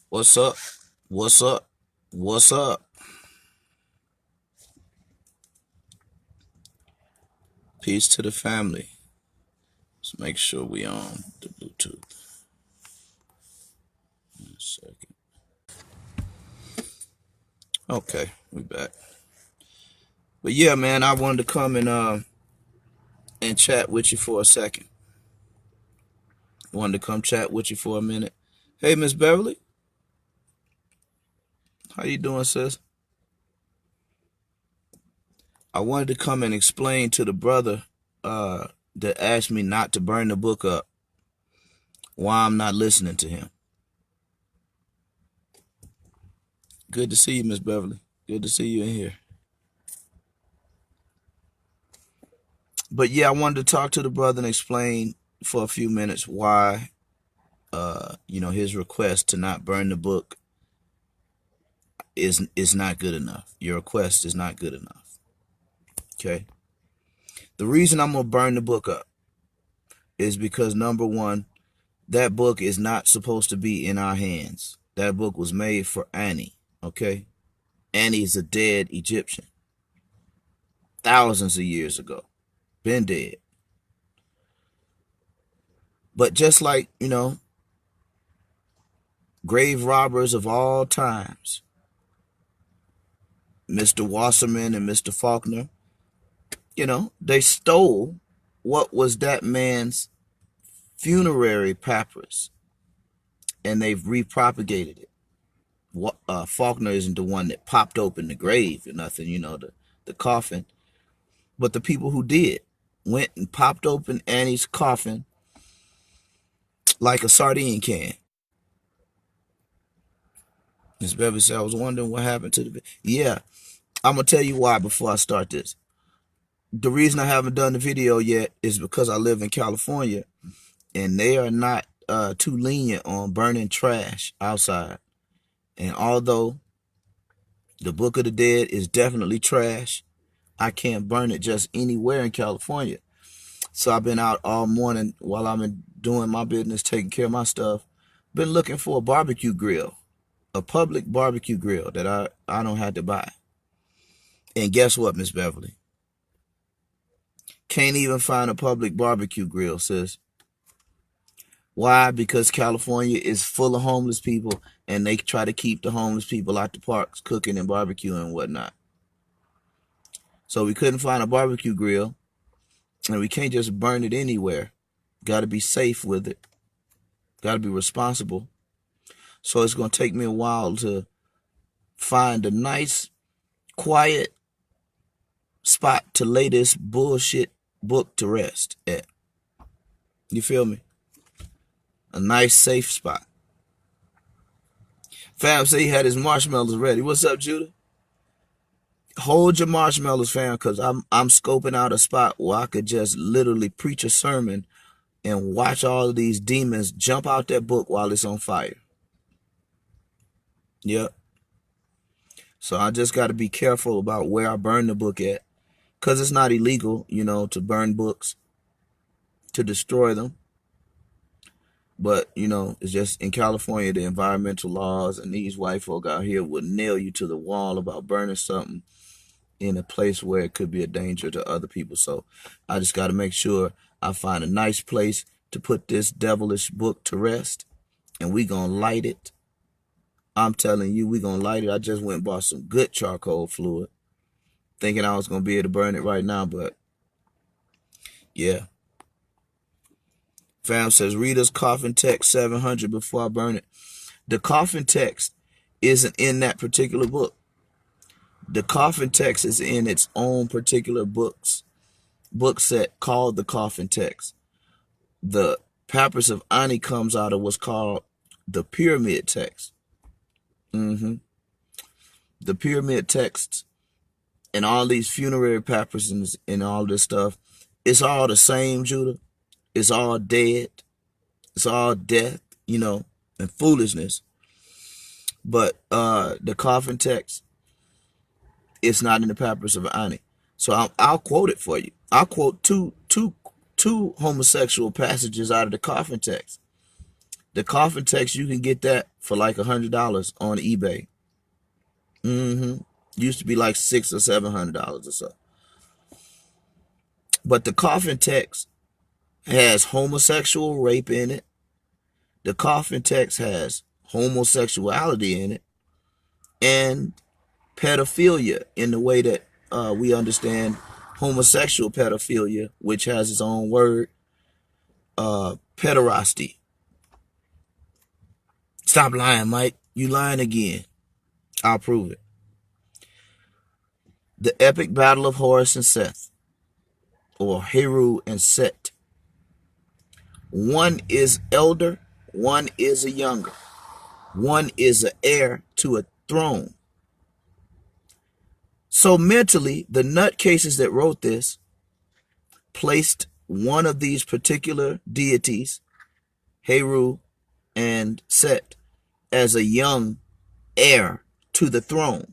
What's up? What's up? What's up? Peace to the family. Let's make sure we on the Bluetooth. 1 second. Okay, we back. But yeah, man, I wanted to come and chat with you for a second. Wanted to come chat with you for a minute. Hey, Miss Beverly, how you doing, sis? I wanted to come and explain to the brother that asked me not to burn the book up why I'm not listening to him. Good to see you, Miss Beverly. Good to see you in here. But yeah, I wanted to talk to the brother and explain for a few minutes why his request to not burn the book is not good enough. Your request is not good enough. Okay. The reason I'm gonna burn the book up is because number one, that book is not supposed to be in our hands. That book was made for Annie. Okay. Annie is a dead Egyptian. Thousands of years ago. Been dead. But just like, grave robbers of all times, Mr. Wasserman and Mr. Faulkner, they stole what was that man's funerary papyrus and they've repropagated it. Faulkner isn't the one that popped open the grave or nothing, the coffin. But the people who did went and popped open Annie's coffin like a sardine can. Miss Beverly said, I was wondering what happened to the. Yeah, I'm going to tell you why before I start this. The reason I haven't done the video yet is because I live in California and they are not too lenient on burning trash outside. And although the Book of the Dead is definitely trash, I can't burn it just anywhere in California. So I've been out all morning while I'm doing my business, taking care of my stuff. Been looking for a barbecue grill, a public barbecue grill that I don't have to buy. And guess what, Miss Beverly? Can't even find a public barbecue grill, sis. Why? Because California is full of homeless people and they try to keep the homeless people out the parks cooking and barbecuing and whatnot. So we couldn't find a barbecue grill and we can't just burn it anywhere. Got to be safe with it. Got to be responsible. So it's going to take me a while to find a nice, quiet spot to lay this bullshit book to rest at. You feel me? A nice, safe spot. Fam said he had his marshmallows ready. What's up, Judah? Hold your marshmallows, fam, because I'm scoping out a spot where I could just literally preach a sermon and watch all of these demons jump out that book while it's on fire. Yep. So I just got to be careful about where I burn the book at, because it's not illegal, to burn books, to destroy them. But, it's just in California, the environmental laws and these white folk out here would nail you to the wall about burning something in a place where it could be a danger to other people. So I just got to make sure I find a nice place to put this devilish book to rest, and we going to light it. I'm telling you, we going to light it. I just went and bought some good charcoal fluid, thinking I was going to be able to burn it right now, but yeah. Fam says, read us coffin text 700 before I burn it. The coffin text isn't in that particular book. The coffin text is in its own particular book set called the coffin text. The Papyrus of Ani comes out of what's called the pyramid text. The pyramid texts and all these funerary papyruses and all this stuff, it's all the same, Judah. It's all dead. It's all death, and foolishness. But the coffin text, it's not in the Papyrus of Ani. So I'll quote it for you. I'll quote two homosexual passages out of the coffin text. The coffin text, you can get that for like $100 on eBay. Used to be like $600 or $700 or so. But the coffin text has homosexual rape in it. The coffin text has homosexuality in it and pedophilia in the way that we understand homosexual pedophilia, which has its own word, pederasty. Stop lying, Mike. You lying again. I'll prove it. The epic battle of Horus and Seth, or Heru and Set. One is elder, one is a younger. One is an heir to a throne. So mentally, the nutcases that wrote this placed one of these particular deities, Heru and Set, as a young heir to the throne.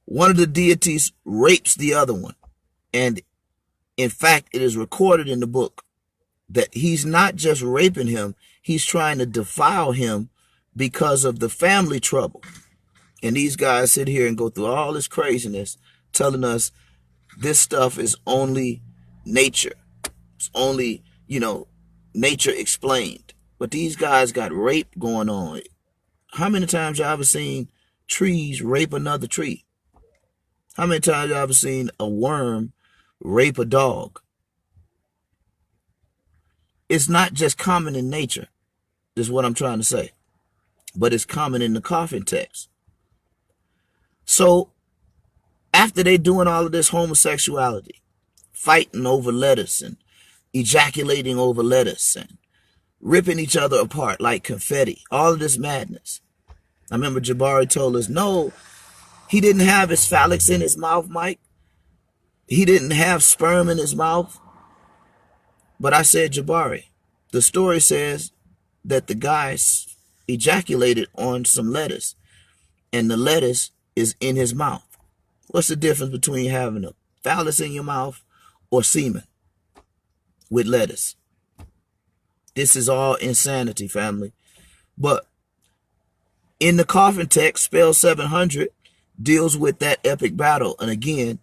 One of the deities rapes the other one. And in fact, it is recorded in the book that he's not just raping him, he's trying to defile him because of the family trouble. And these guys sit here and go through all this craziness, telling us this stuff is only nature. It's only, nature explained. But these guys got rape going on. How many times y'all ever seen trees rape another tree? How many times y'all ever seen a worm rape a dog? It's not just common in nature, is what I'm trying to say. But it's common in the coffin text. So, after they doing all of this homosexuality, fighting over lettuce and ejaculating over lettuce and ripping each other apart like confetti, all of this madness. I remember Jabari told us, no, he didn't have his phallics in his mouth, Mike. He didn't have sperm in his mouth. But I said, Jabari, the story says that the guy ejaculated on some lettuce and the lettuce is in his mouth. What's the difference between having a phallus in your mouth or semen with lettuce? This is all insanity, family. But in the coffin text, spell 700 deals with that epic battle. And again,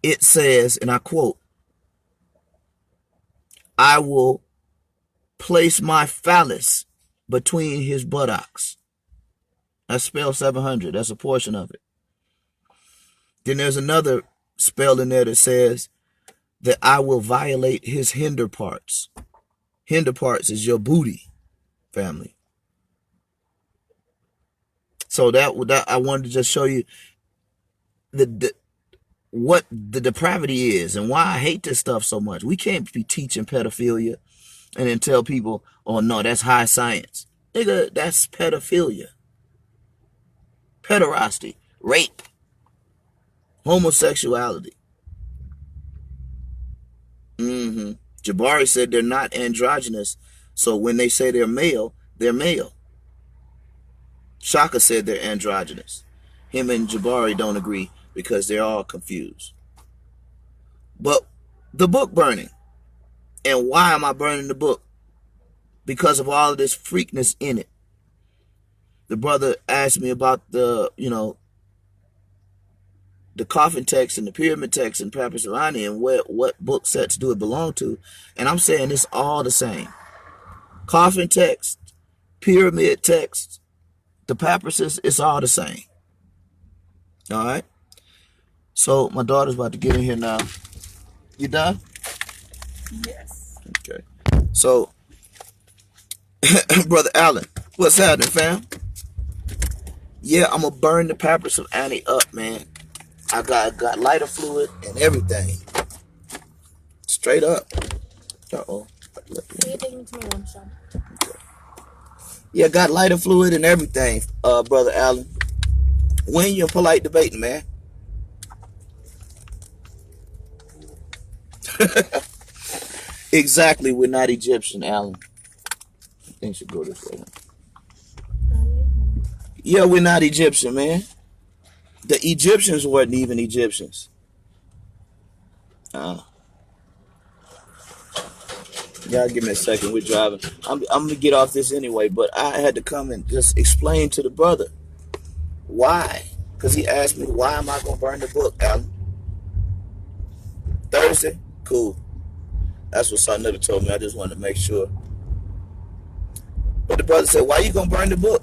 it says, and I quote, I will place my phallus between his buttocks. That's spell 700. That's a portion of it. Then there's another spell in there that says that I will violate his hinder parts. Hinder parts is your booty, family. So that I wanted to just show you what the depravity is and why I hate this stuff so much. We can't be teaching pedophilia and then tell people, oh no, that's high science. Nigga, that's pedophilia. Pederasty, rape, homosexuality. Jabari said they're not androgynous, so when they say they're male, they're male. Shaka said they're androgynous. Him and Jabari don't agree because they're all confused. But the book burning. And why am I burning the book? Because of all of this freakness in it. The brother asked me about the coffin text and the pyramid text and Papyrus Irani and what book sets do it belong to. And I'm saying it's all the same. Coffin text, pyramid text, the papyruses, it's all the same. All right? So my daughter's about to get in here now. You done? Yes. Okay. So, Brother Allen, what's happening, fam? Yeah, I'm going to burn the Papyrus of Annie up, man. I got lighter fluid and everything. Straight up. Uh-oh. You're taking to me one shot. Okay. Yeah, got lighter fluid and everything, Brother Allen. When you're polite debating, man. Exactly, we're not Egyptian, Allen. I think should go this way. Yeah, we're not Egyptian, man. The Egyptians weren't even Egyptians. Y'all give me a second. We're driving. I'm gonna get off this anyway, but I had to come and just explain to the brother why. Because he asked me, why am I gonna burn the book, Alan? Thursday? Cool. That's what Sonetta told me. I just wanted to make sure. But the brother said, why you gonna burn the book?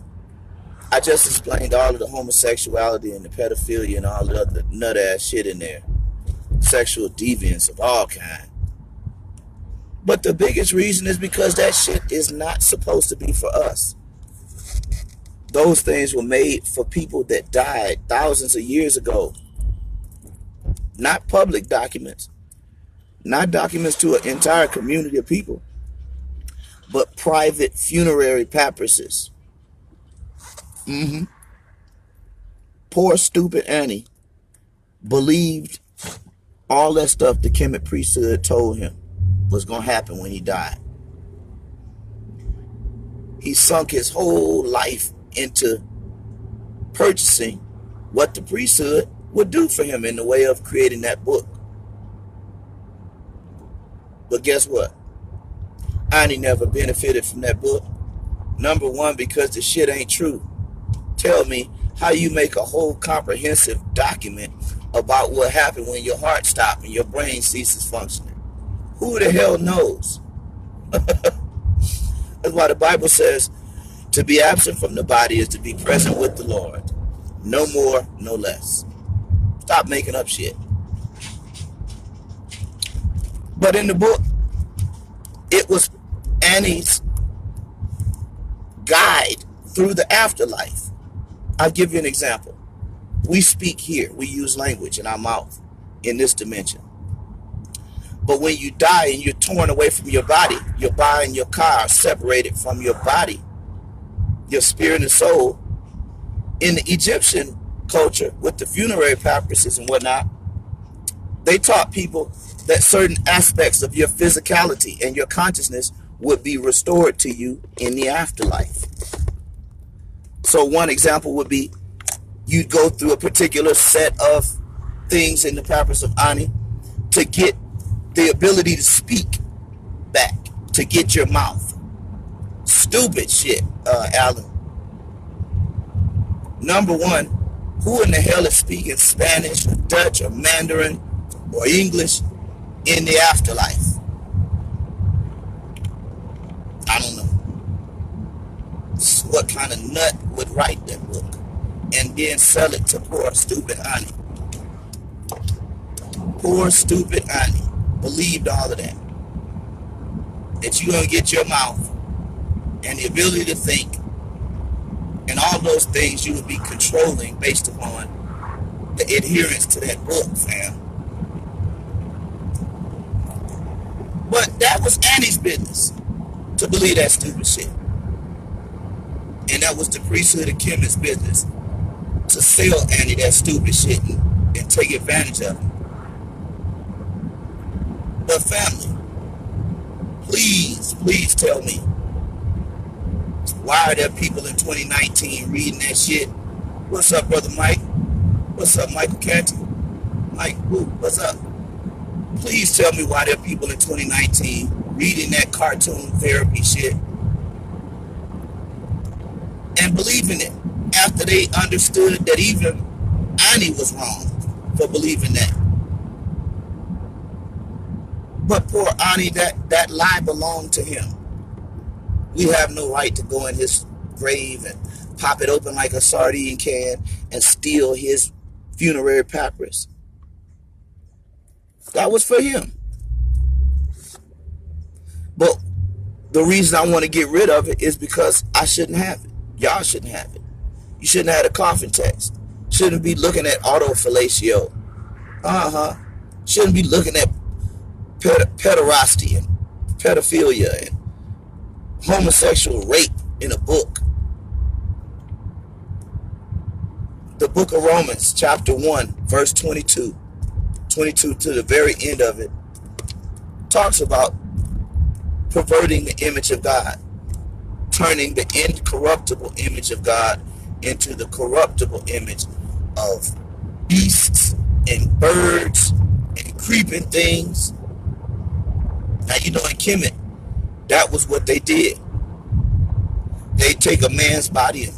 I just explained all of the homosexuality and the pedophilia and all the other nut ass shit in there. Sexual deviance of all kind. But the biggest reason is because that shit is not supposed to be for us. Those things were made for people that died thousands of years ago. Not public documents. Not documents to an entire community of people. But private funerary papyruses. Poor stupid Annie believed all that stuff the Kemet priesthood told him was going to happen when he died. He sunk his whole life into purchasing what the priesthood would do for him in the way of creating that book. But guess what? Annie never benefited from that book. Number one, because the shit ain't true. Tell me how you make a whole comprehensive document about what happened when your heart stopped and your brain ceases functioning. Who the hell knows? That's why the Bible says to be absent from the body is to be present with the Lord. No more, no less. Stop making up shit. But in the book, it was Annie's guide through the afterlife. I'll give you an example. We speak here. We use language in our mouth in this dimension. But when you die and you're torn away from your body and your car are separated from your body, your spirit and soul. In the Egyptian culture, with the funerary papyruses and whatnot, they taught people that certain aspects of your physicality and your consciousness would be restored to you in the afterlife. So one example would be you'd go through a particular set of things in the papyrus of Ani to get the ability to speak back, to get your mouth. Stupid shit, Alan. Number one, who in the hell is speaking Spanish or Dutch or Mandarin or English in the afterlife? I don't know. What kind of nut would write that book and then sell it to poor stupid Ani? Poor stupid Ani believed all of that. That you're going to get your mouth and the ability to think and all those things you would be controlling based upon the adherence to that book, fam. But that was Annie's business to believe that stupid shit. And that was the priesthood of Kemet's business to sell Annie that stupid shit and take advantage of it. But family, please tell me, why are there people in 2019 reading that shit? What's up, Brother Mike? What's up, Michael Canty? Mike, what's up? Please tell me why there are people in 2019 reading that cartoon therapy shit and believing it after they understood that even Annie was wrong for believing that. But poor Ani, that lie belonged to him. We have no right to go in his grave and pop it open like a sardine can and steal his funerary papyrus. That was for him. But the reason I want to get rid of it is because I shouldn't have it. Y'all shouldn't have it. You shouldn't have a coffin text. Shouldn't be looking at autofellatio. Shouldn't be looking at pederasty and pedophilia and homosexual rape in a book. The book of Romans, chapter 1, verse 22 to the very end of it, talks about perverting the image of God, turning the incorruptible image of God into the corruptible image of beasts and birds and creeping things. Now, you know, in Kemet, That was what they did. They take a man's body and